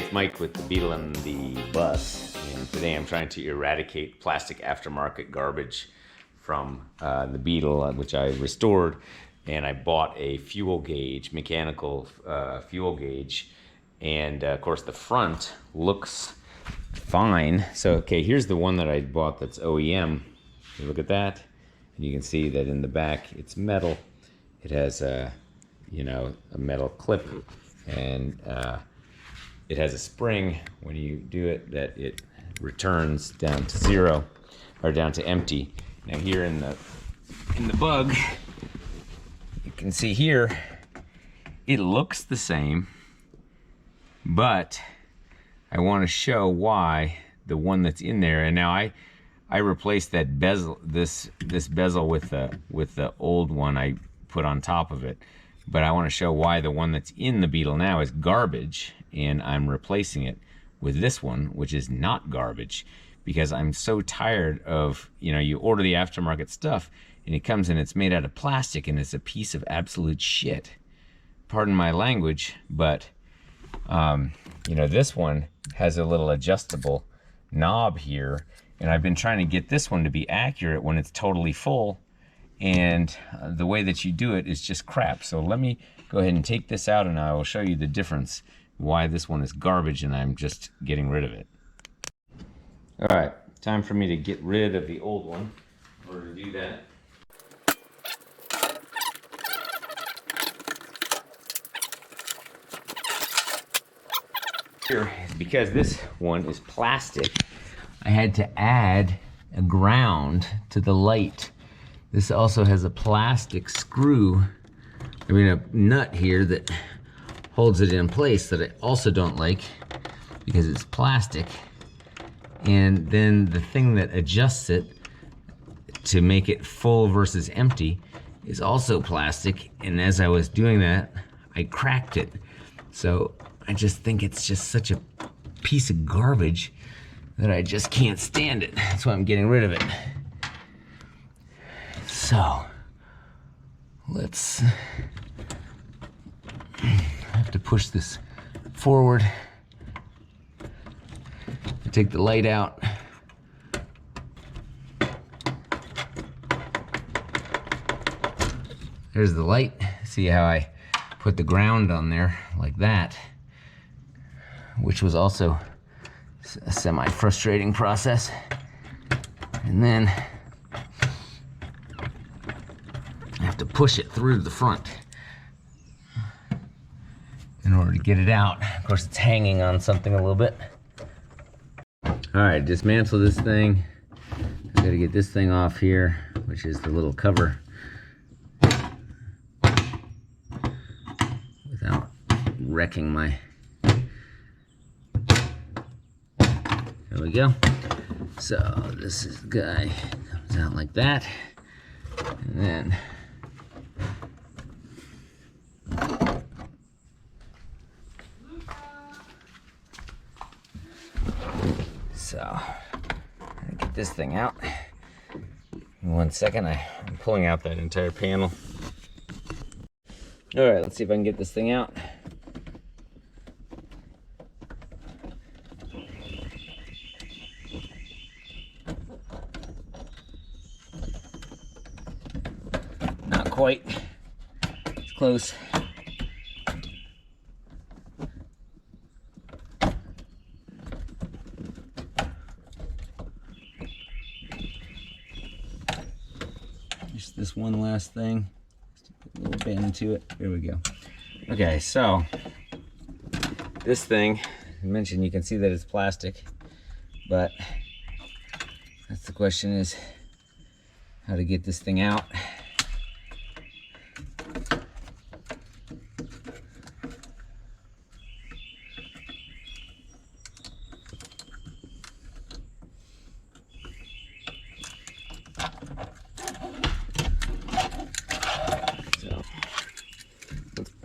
it's Mike with the Beetle and the Bus, and today I'm trying to eradicate plastic aftermarket garbage from the Beetle, which I restored, and I bought a fuel gauge, mechanical fuel gauge, and of course the front looks fine. So okay, here's the one that I bought that's OEM. You look at that, and you can see that in the back it's metal. It has a a metal clip, and it has a spring when you do it that it returns down to zero or down to empty. Now here in the Bug, you can see here it looks the same, but I want to show why the one that's in there. And now I replaced that bezel, this bezel with the old one I put on top of it. But I want to show why the one that's in the Beetle now is garbage, and I'm replacing it with this one, which is not garbage, because I'm so tired of, you order the aftermarket stuff and it comes and it's made out of plastic and it's a piece of absolute shit. Pardon my language, but this one has a little adjustable knob here, and I've been trying to get this one to be accurate when it's totally full. And the way that you do it is just crap. So let me go ahead and take this out, and I will show you the difference, why this one is garbage and I'm just getting rid of it. All right, time for me to get rid of the old one. In order to do that, here, because this one is plastic, I had to add a ground to the light. This also has a plastic screw, a nut here that holds it in place that I also don't like because it's plastic. And then the thing that adjusts it to make it full versus empty is also plastic. And as I was doing that, I cracked it. So I just think it's just such a piece of garbage that I just can't stand it. That's why I'm getting rid of it. So, let's have to push this forward. Take the light out. There's the light. See how I put the ground on there like that, which was also a semi-frustrating process. And then I have to push it through the front in order to get it out. Of course, it's hanging on something a little bit. All right, dismantle this thing. I gotta get this thing off here, which is the little cover, without wrecking my... There we go. So this is the guy, comes out like that, and then so I'm gonna get this thing out. In 1 second, I'm pulling out that entire panel. All right, let's see if I can get this thing out. Not quite. It's close. Just this one last thing. Just put a little bend to it. There we go. Okay, so this thing, I mentioned, you can see that it's plastic, but that's the question, is how to get this thing out.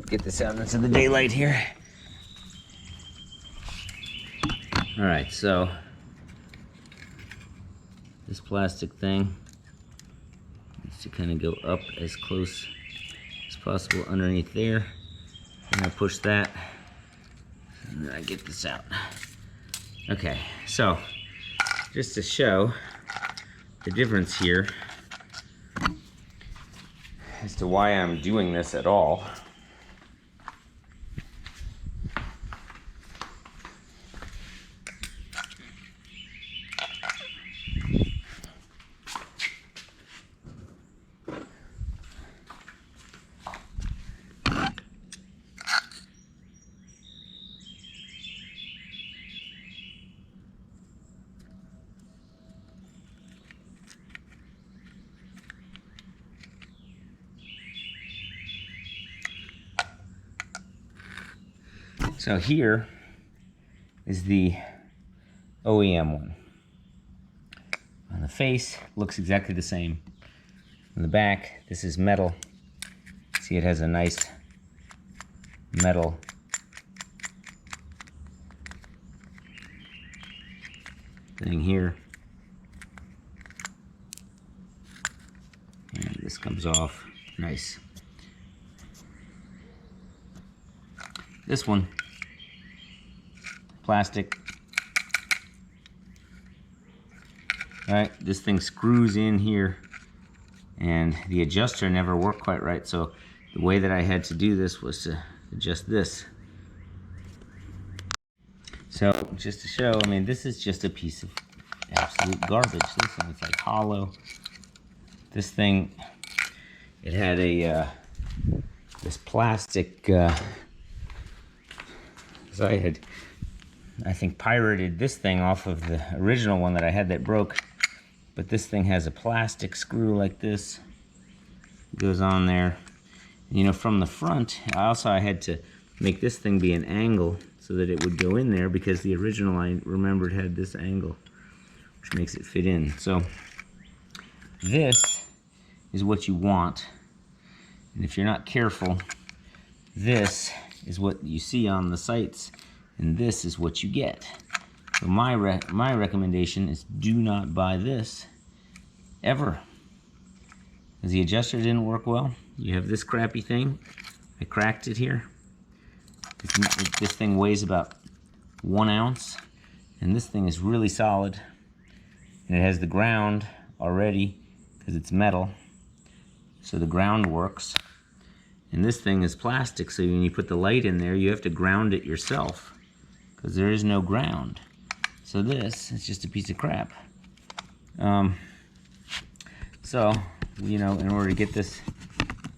Get this out into the daylight here. All right, so this plastic thing needs to kind of go up as close as possible underneath there. And I push that. So And then I get this out. Okay, so just to show the difference here as to why I'm doing this at all. So here is the OEM one. On the face, looks exactly the same. On the back, this is metal. See, it has a nice metal thing here. And this comes off nice. This one, plastic. All right, this thing screws in here and the adjuster never worked quite right, so the way that I had to do this was to adjust this. So just to show, I mean, this is just a piece of absolute garbage. Listen, it's like hollow. This thing, it had a this plastic, so I think, pirated this thing off of the original one that I had that broke. But this thing has a plastic screw like this. It goes on there. And, you know, from the front, I had to make this thing be an angle so that it would go in there, because the original, I remembered, had this angle, which makes it fit in. So this is what you want. And if you're not careful, this is what you see on the sites, and this is what you get. So my recommendation is do not buy this ever, because the adjuster didn't work well. You have this crappy thing. I cracked it here. This thing weighs about 1 ounce, and this thing is really solid, and it has the ground already because it's metal, so the ground works. And this thing is plastic, so when you put the light in there, you have to ground it yourself because there is no ground. So this is just a piece of crap. So, you know, in order to get this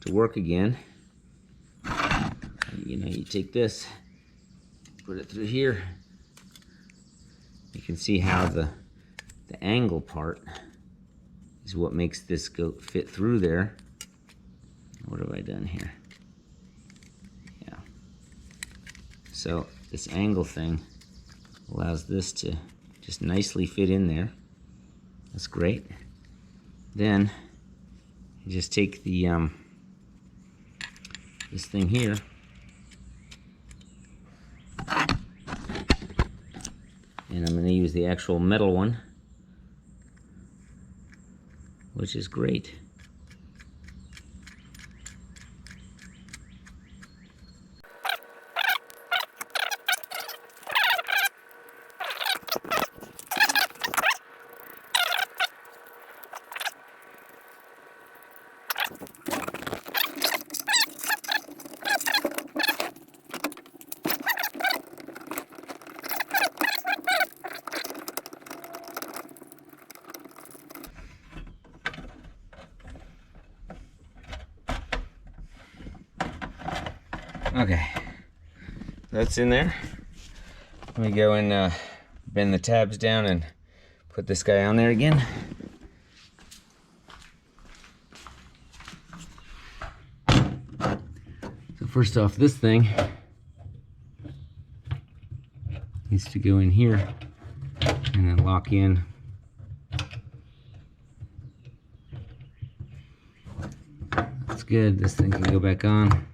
to work again, you know, you take this, put it through here. You can see how the angle part is what makes this fit through there. What have I done here? Yeah. So this angle thing allows this to just nicely fit in there. That's great. Then you just take the this thing here, and I'm going to use the actual metal one, which is great. Okay, that's in there. Let me go and bend the tabs down and put this guy on there again. So first off, this thing needs to go in here and then lock in. That's good. This thing can go back on.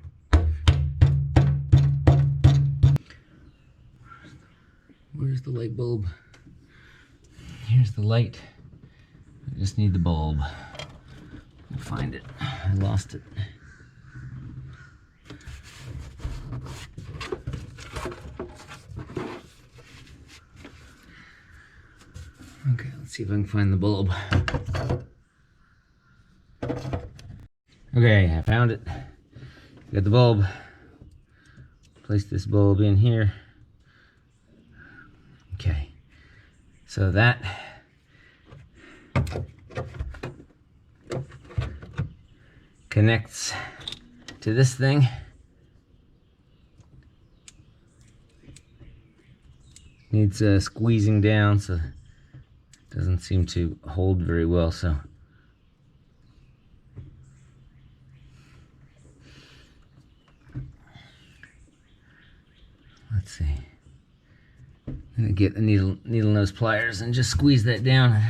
Where's the light bulb? Here's the light. I just need the bulb. I'll find it. I lost it. see if I can find the bulb. Okay, I found it. Got the bulb. Place this bulb in here. Okay, so that connects to this thing. Needs squeezing down, so it doesn't seem to hold very well. So let's see. I'm gonna get the needle nose pliers and just squeeze that down.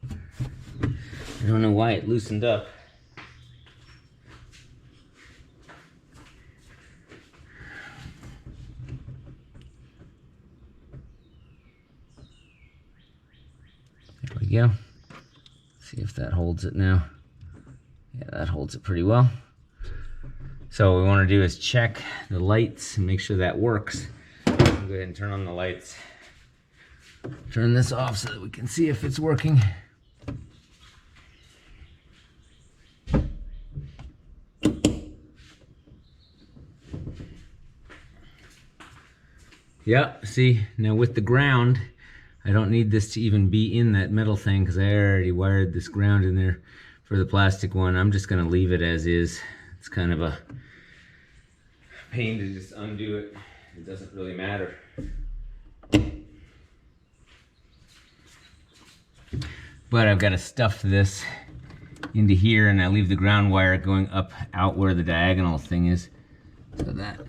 I don't know why it loosened up. There we go. See if that holds it now. Yeah, that holds it pretty well. So what we want to do is check the lights and make sure that works. I'll go ahead and turn on the lights. Turn this off so that we can see if it's working. Yep, see, now with the ground, I don't need this to even be in that metal thing because I already wired this ground in there for the plastic one. I'm just gonna leave it as is. It's kind of a pain to just undo it. It doesn't really matter. But I've got to stuff this into here, and I leave the ground wire going up out where the diagonal thing is. So that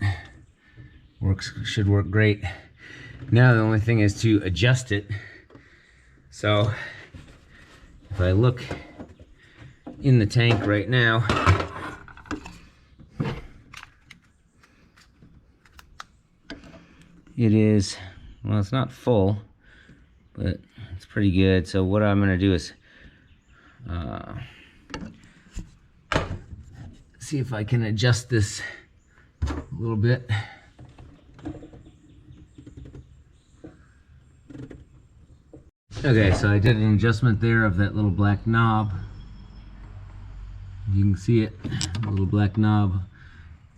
should work great. Now the only thing is to adjust it. So if I look in the tank right now, it is, well, it's not full, but it's pretty good. So what I'm gonna do is see if I can adjust this a little bit. Okay, so I did an adjustment there of that little black knob. You can see it, a little black knob.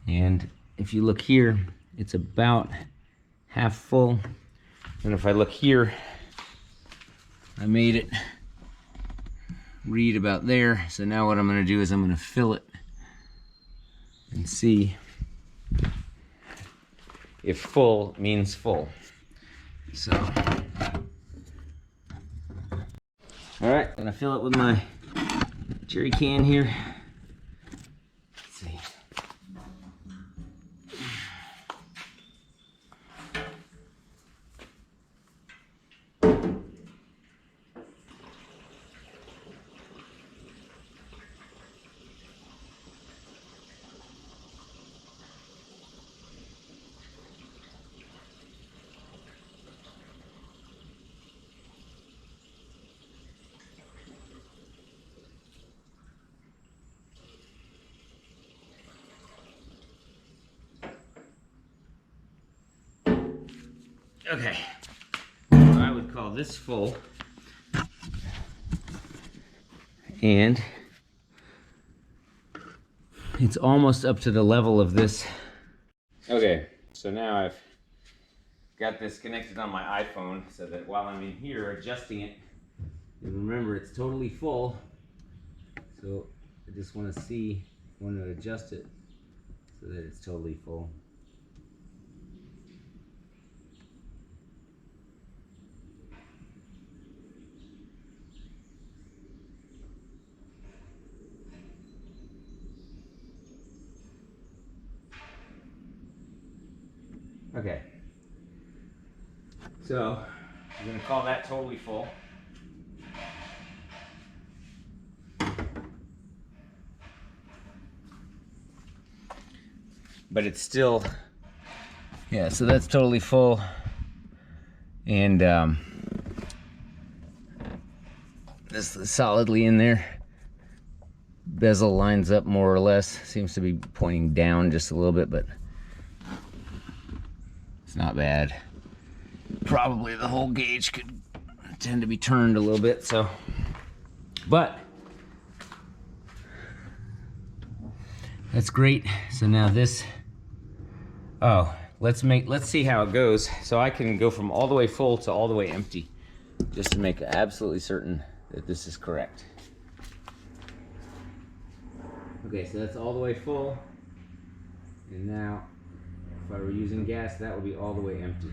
And if you look here, it's about half full. And if I look here, I made it read about there. So now what I'm gonna do is I'm gonna fill it and see if full means full. So, all right, I'm gonna fill it with my jerry can here. Let's see. Okay, so I would call this full, and it's almost up to the level of this. Okay, so now I've got this connected on my iPhone so that while I'm in here adjusting it, and remember it's totally full, so I just want to adjust it so that it's totally full. Okay, so I'm going to call that totally full. But it's still, yeah, so that's totally full. And this is solidly in there. Bezel lines up more or less. Seems to be pointing down just a little bit, but not bad. Probably the whole gauge could tend to be turned a little bit, so. But that's great. So now this, oh, let's see how it goes. So I can go from all the way full to all the way empty, just to make absolutely certain that this is correct. Okay, so that's all the way full. And now, if I were using gas, that would be all the way empty.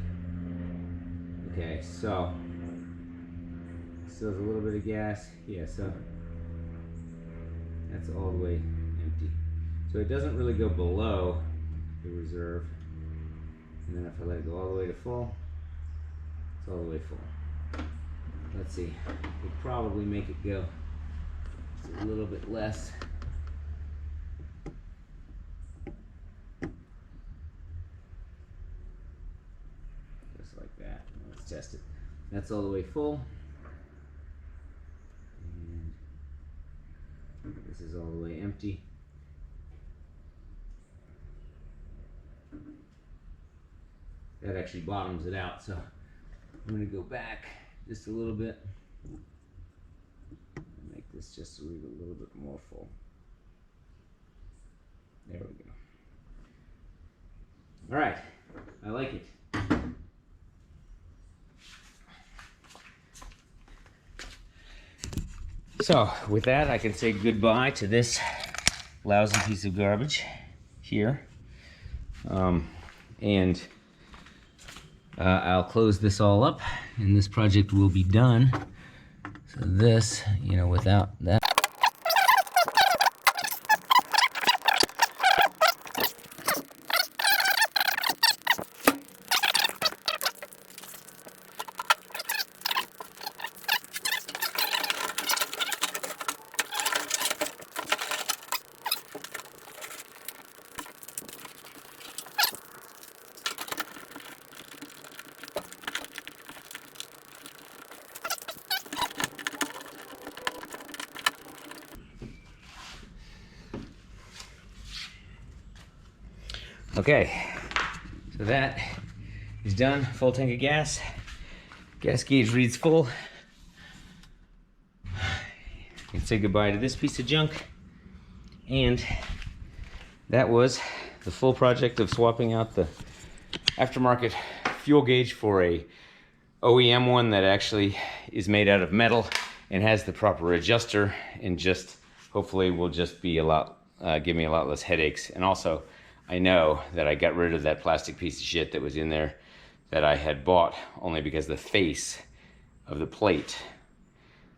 Okay, so still has a little bit of gas. Yeah, so that's all the way empty. So it doesn't really go below the reserve. And then if I let it go all the way to full, it's all the way full. Let's see, we'll probably make it go just a little bit less. Just like that. Let's test it. That's all the way full. And this is all the way empty. That actually bottoms it out, so I'm going to go back just a little bit and make this just a little bit more full. There we go. All right, I like it. So with that, I can say goodbye to this lousy piece of garbage here. I'll close this all up and this project will be done. So this, you know, without that. Okay, so that is done. Full tank of gas. Gas gauge reads full. You can say goodbye to this piece of junk. And that was the full project of swapping out the aftermarket fuel gauge for a OEM one that actually is made out of metal and has the proper adjuster, and just hopefully will just be a lot, give me a lot less headaches. And also, I know that I got rid of that plastic piece of shit that was in there that I had bought only because the face of the plate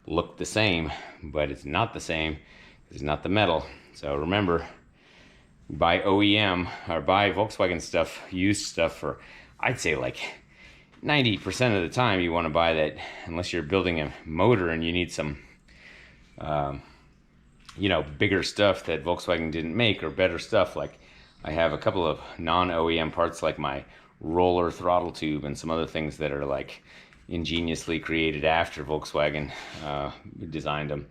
looked the same, but it's not the same. It's not the metal. So remember, buy OEM or buy Volkswagen stuff, used stuff for, I'd say like 90% of the time you want to buy that, unless you're building a motor and you need some, you know, bigger stuff that Volkswagen didn't make, or better stuff. Like I have a couple of non-OEM parts like my roller throttle tube and some other things that are like ingeniously created after Volkswagen designed them.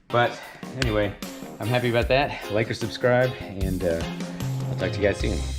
But anyway, I'm happy about that. Like or subscribe, and I'll talk to you guys soon.